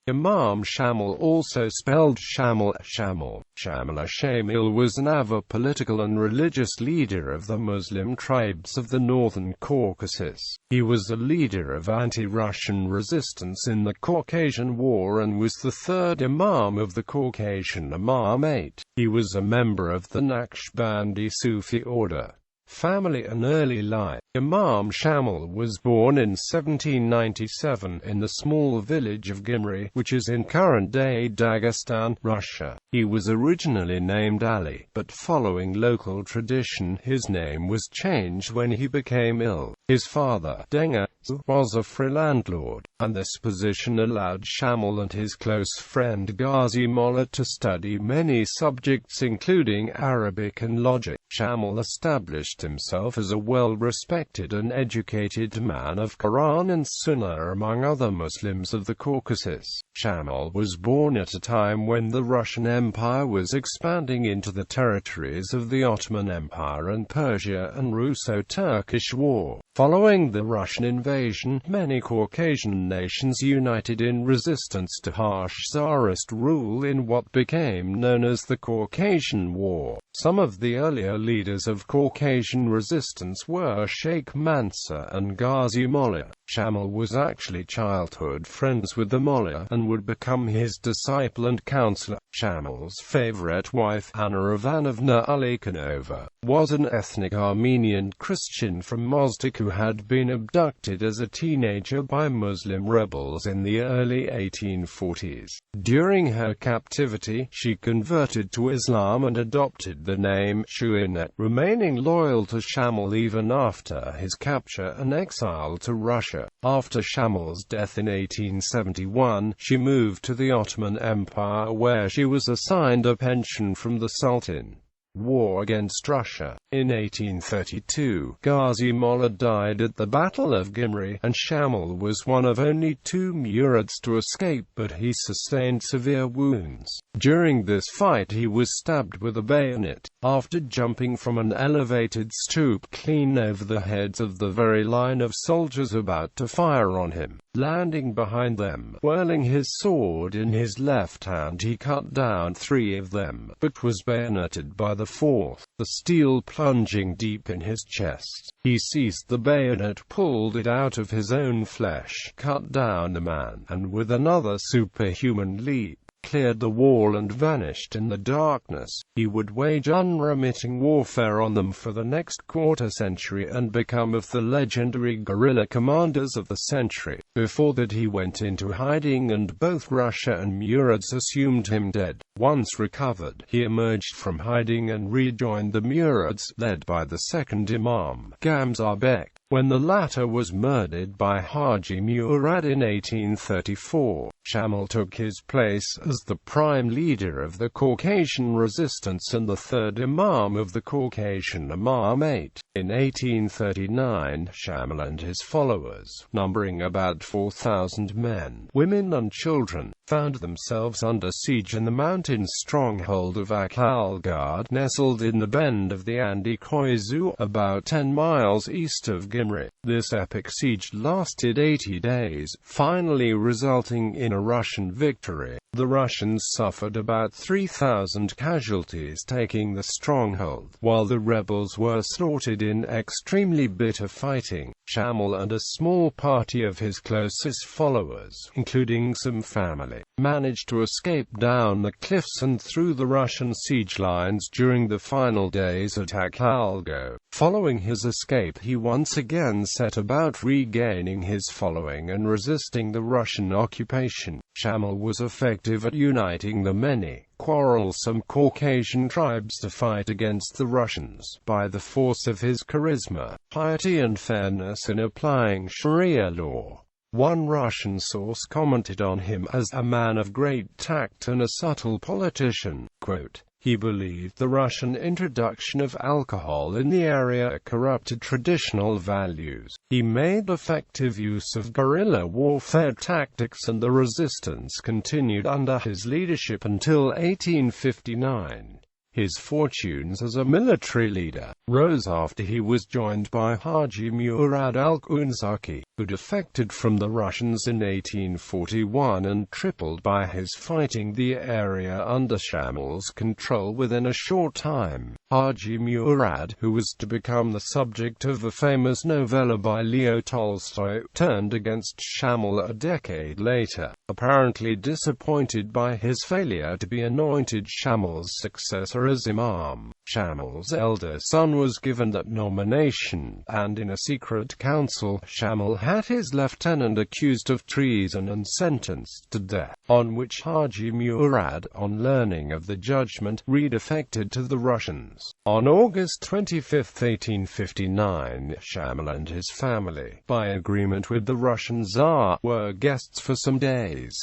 Imam Shamil, also spelled Shamil, Shamil, Shamyl, was an Avar political and religious leader of the Muslim tribes of the Northern Caucasus. He was a leader of anti-Russian resistance in the Caucasian War and was the third Imam of the Caucasian Imamate. He was a member of the Naqshbandi Sufi order. Family and early life. Imam Shamil was born in 1797 in the small village of Gyumri, which is in current-day Dagestan, Russia. He was originally named Ali, but following local tradition his name was changed when he became ill. His father, Denьer, was a free landlord, and this position allowed Shamil and his close friend Ghazi Mollah to study many subjects including Arabic and logic. Shamil established himself as a well-respected and educated man of Quran and Sunnah among other Muslims of the Caucasus. Shamil was born at a time when the Russian Empire was expanding into the territories of the Ottoman Empire and Persia and Russo-Turkish War. Following the Russian invasion, many Caucasian nations united in resistance to harsh Tsarist rule in what became known as the Caucasian War. Some of the earlier leaders of Caucasian resistance were Sheikh Mansour and Ghazi Mollah. Shamil was actually childhood friends with the Mollah and would become his disciple and counselor. Shamil's favorite wife, Anna Ivanovna Alikhanova, was an ethnic Armenian Christian from Mozdok who had been abducted as a teenager by Muslim rebels in the early 1840s. During her captivity, she converted to Islam and adopted the name Shuinet, remaining loyal to Shamil even after his capture and exile to Russia. After Shamil's death in 1871, she moved to the Ottoman Empire where she was assigned a pension from the Sultan. War against Russia. In 1832, Ghazi Mollah died at the Battle of Gyumri, and Shamil was one of only 2 Murids to escape, but he sustained severe wounds. During this fight he was stabbed with a bayonet, after jumping from an elevated stoop clean over the heads of the very line of soldiers about to fire on him. Landing behind them, whirling his sword in his left hand, he cut down 3 of them, but was bayoneted by the 4th, the steel plunging deep in his chest. He seized the bayonet, pulled it out of his own flesh, cut down the man, and with another superhuman leap, cleared the wall and vanished in the darkness. He would wage unremitting warfare on them for the next quarter-century and become of the legendary guerrilla commanders of the century. Before that he went into hiding and both Russia and Murids assumed him dead. Once recovered, he emerged from hiding and rejoined the Murids, led by the second Imam, Gamzar Bek, when the latter was murdered by Haji Murad in 1834. Shamil took his place as the prime leader of the Caucasian resistance and the third Imam of the Caucasian Imamate. In 1839, Shamil and his followers, numbering about 4,000 men, women and children, found themselves under siege in the mountain stronghold of Akhalgard, nestled in the bend of the Andi Koizu, about 10 miles east of Gyumri. This epic siege lasted 80 days, finally resulting in a Russian victory. The Russians suffered about 3,000 casualties taking the stronghold, while the rebels were slaughtered in extremely bitter fighting. Shamil and a small party of his closest followers, including some family, managed to escape down the cliffs and through the Russian siege lines during the final days at Akhalgo. Following his escape, he once again set about regaining his following and resisting the Russian occupation. Shamil was effective at uniting the many quarrelsome Caucasian tribes to fight against the Russians by the force of his charisma, piety and fairness in applying Sharia law. One Russian source commented on him as a man of great tact and a subtle politician. Quote, "He believed the Russian introduction of alcohol in the area corrupted traditional values. He made effective use of guerrilla warfare tactics and the resistance continued under his leadership until 1859. His fortunes as a military leader rose after he was joined by Haji Murad al-Unzaki, who defected from the Russians in 1841 and tripled by his fighting the area under Shamil's control within a short time. Haji Murad, who was to become the subject of the famous novella by Leo Tolstoy, turned against Shamil a decade later, apparently disappointed by his failure to be anointed Shamil's successor as Imam. Shamil's elder son was given that nomination, and in a secret council, Shamil had his lieutenant accused of treason and sentenced to death, on which Haji Murad, on learning of the judgment, redefected to the Russians. On August 25, 1859, Shamil and his family, by agreement with the Russian Tsar, were guests for some days.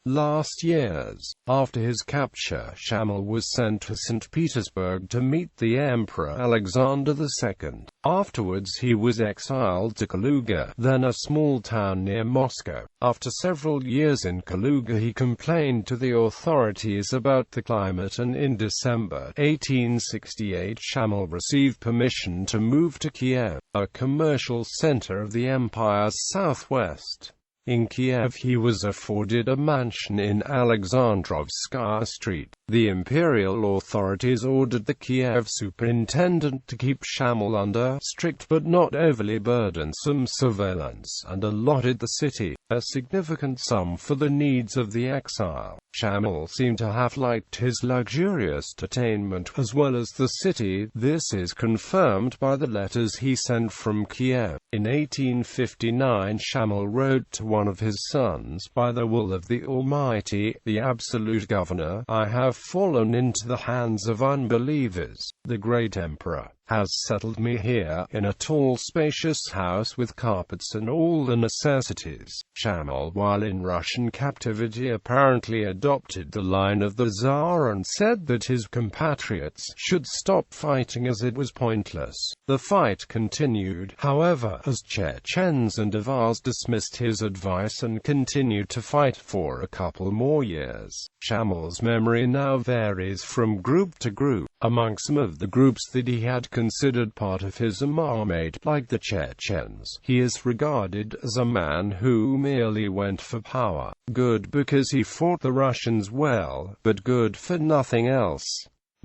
Last years, after his capture, Shamil was sent to St. Petersburg to meet the Emperor Alexander II. Afterwards he was exiled to Kaluga, then a small town near Moscow. After several years in Kaluga he complained to the authorities about the climate, and in December 1868 Shamil received permission to move to Kiev, a commercial center of the empire's southwest. In Kiev he was afforded a mansion in Alexandrovskaya Street. The imperial authorities ordered the Kiev superintendent to keep Shamil under strict but not overly burdensome surveillance, and allotted the city a significant sum for the needs of the exile. Shamil seemed to have liked his luxurious entertainment as well as the city. This is confirmed by the letters he sent from Kiev. In 1859 Shamil wrote to one of his sons, "By the will of the Almighty, the absolute governor, I have fallen into the hands of unbelievers. The great emperor has settled me here, in a tall spacious house with carpets and all the necessities." Shamil, while in Russian captivity, apparently adopted the line of the Tsar and said that his compatriots should stop fighting as it was pointless. The fight continued, however, as Chechens and Avars dismissed his advice and continued to fight for a couple more years. Shamil's memory now varies from group to group. Among some of the groups that he had considered part of his imamate, like the Chechens, he is regarded as a man who merely went for power, good because he fought the Russians well, but good for nothing else.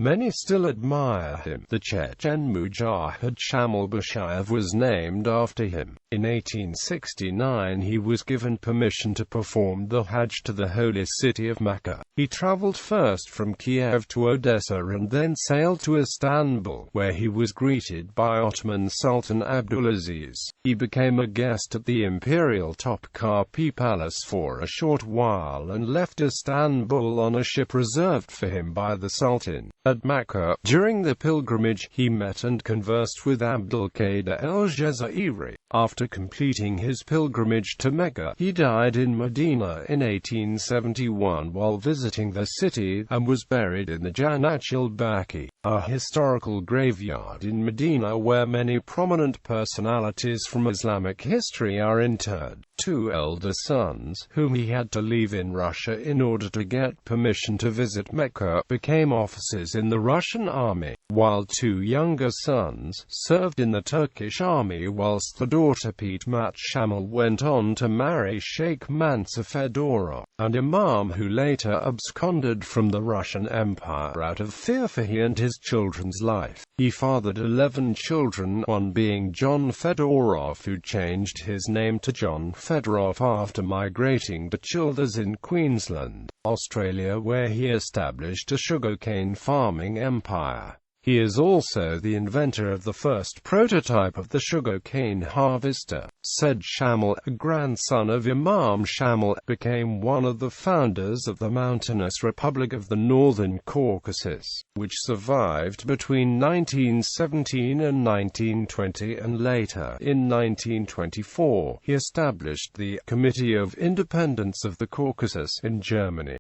Many still admire him. The Chechen Mujahid Shamil Bashayev was named after him. In 1869 he was given permission to perform the Hajj to the holy city of Mecca. He traveled first from Kiev to Odessa and then sailed to Istanbul, where he was greeted by Ottoman Sultan Abdulaziz. He became a guest at the imperial Topkapi Palace for a short while and left Istanbul on a ship reserved for him by the Sultan. At Mecca, during the pilgrimage, he met and conversed with Abdulkader el-Jazairi. After completing his pilgrimage to Mecca, he died in Medina in 1871 while visiting the city, and was buried in the Janat al-Baqi, a historical graveyard in Medina where many prominent personalities from Islamic history are interred. Two elder sons, whom he had to leave in Russia in order to get permission to visit Mecca, became officers in the Russian army, while two younger sons served in the Turkish army, whilst the daughter Petmat Shamil went on to marry Sheikh Mansur Fedorov, an imam who later absconded from the Russian Empire out of fear for he and his children's life. He fathered 11 children, one being John Fedorov, who changed his name to John Fedorov after migrating to Childers in Queensland, Australia, where he established a sugarcane farming empire. He is also the inventor of the first prototype of the sugarcane harvester. Said Shamil, a grandson of Imam Shamil, became one of the founders of the mountainous Republic of the Northern Caucasus, which survived between 1917 and 1920, and later, in 1924, he established the Committee of Independence of the Caucasus in Germany.